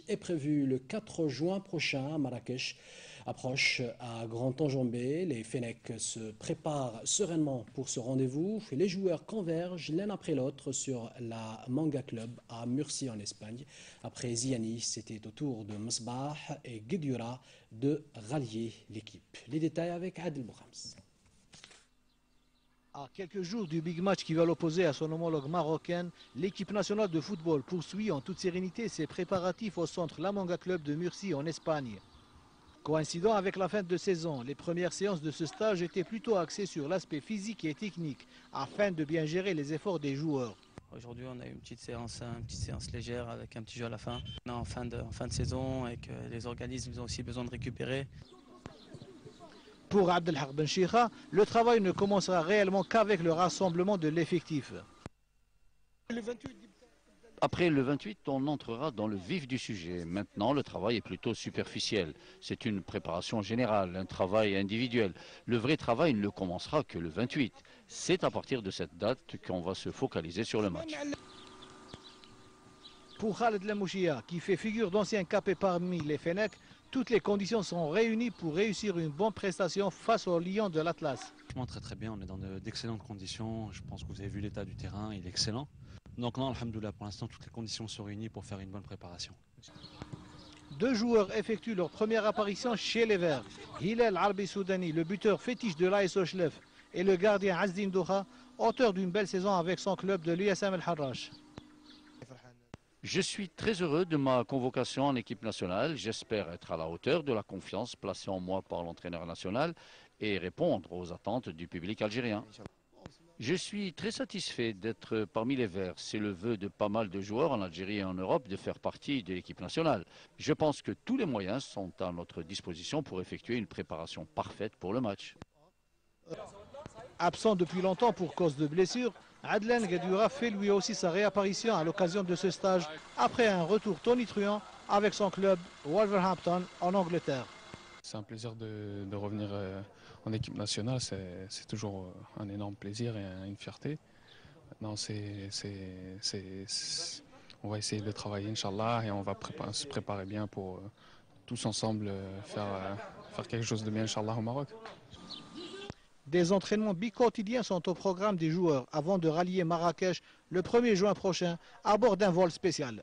est prévu le 4 juin prochain à Marrakech. Approche à grand enjambé, les Fennecs se préparent sereinement pour ce rendez-vous et les joueurs convergent l'un après l'autre sur la Manga Club à Murcie en Espagne. Après Ziani, c'était au tour de Msbah et Guedioura de rallier l'équipe. Les détails avec Adel Bouhams. À quelques jours du big match qui va l'opposer à son homologue marocaine, l'équipe nationale de football poursuit en toute sérénité ses préparatifs au centre La Manga Club de Murcie en Espagne. Coïncidant avec la fin de saison, les premières séances de ce stage étaient plutôt axées sur l'aspect physique et technique, afin de bien gérer les efforts des joueurs. Aujourd'hui, on a eu une petite séance légère avec un petit jeu à la fin. On est en fin de saison et que les organismes ont aussi besoin de récupérer. Pour Abdelhak Benchikha, le travail ne commencera réellement qu'avec le rassemblement de l'effectif. Après le 28, on entrera dans le vif du sujet. Maintenant, le travail est plutôt superficiel. C'est une préparation générale, un travail individuel. Le vrai travail ne commencera que le 28. C'est à partir de cette date qu'on va se focaliser sur le match. Pour Khaled Lemouchia, qui fait figure d'ancien capé parmi les Fennecs, toutes les conditions sont réunies pour réussir une bonne prestation face aux Lions de l'Atlas. Très bien, on est dans d'excellentes conditions. Je pense que vous avez vu l'état du terrain, il est excellent. Donc non, alhamdoulilah, pour l'instant, toutes les conditions sont réunies pour faire une bonne préparation. Deux joueurs effectuent leur première apparition chez les Verts. Hilal Arbi Soudani, le buteur fétiche de l'AS Ochlef, et le gardien Azdin Doha, auteur d'une belle saison avec son club de l'USM El Harrach. Je suis très heureux de ma convocation en équipe nationale. J'espère être à la hauteur de la confiance placée en moi par l'entraîneur national et répondre aux attentes du public algérien. Je suis très satisfait d'être parmi les Verts. C'est le vœu de pas mal de joueurs en Algérie et en Europe de faire partie de l'équipe nationale. Je pense que tous les moyens sont à notre disposition pour effectuer une préparation parfaite pour le match. Absent depuis longtemps pour cause de blessure, Adlan Guedioura fait lui aussi sa réapparition à l'occasion de ce stage après un retour tonitruant avec son club Wolverhampton en Angleterre. C'est un plaisir de revenir en équipe nationale, c'est toujours un énorme plaisir et une fierté. Maintenant, on va essayer de travailler, Inch'Allah, et on va se préparer bien pour tous ensemble faire quelque chose de bien, Inch'Allah, au Maroc. Des entraînements bi-quotidiens sont au programme des joueurs avant de rallier Marrakech le 1er juin prochain à bord d'un vol spécial.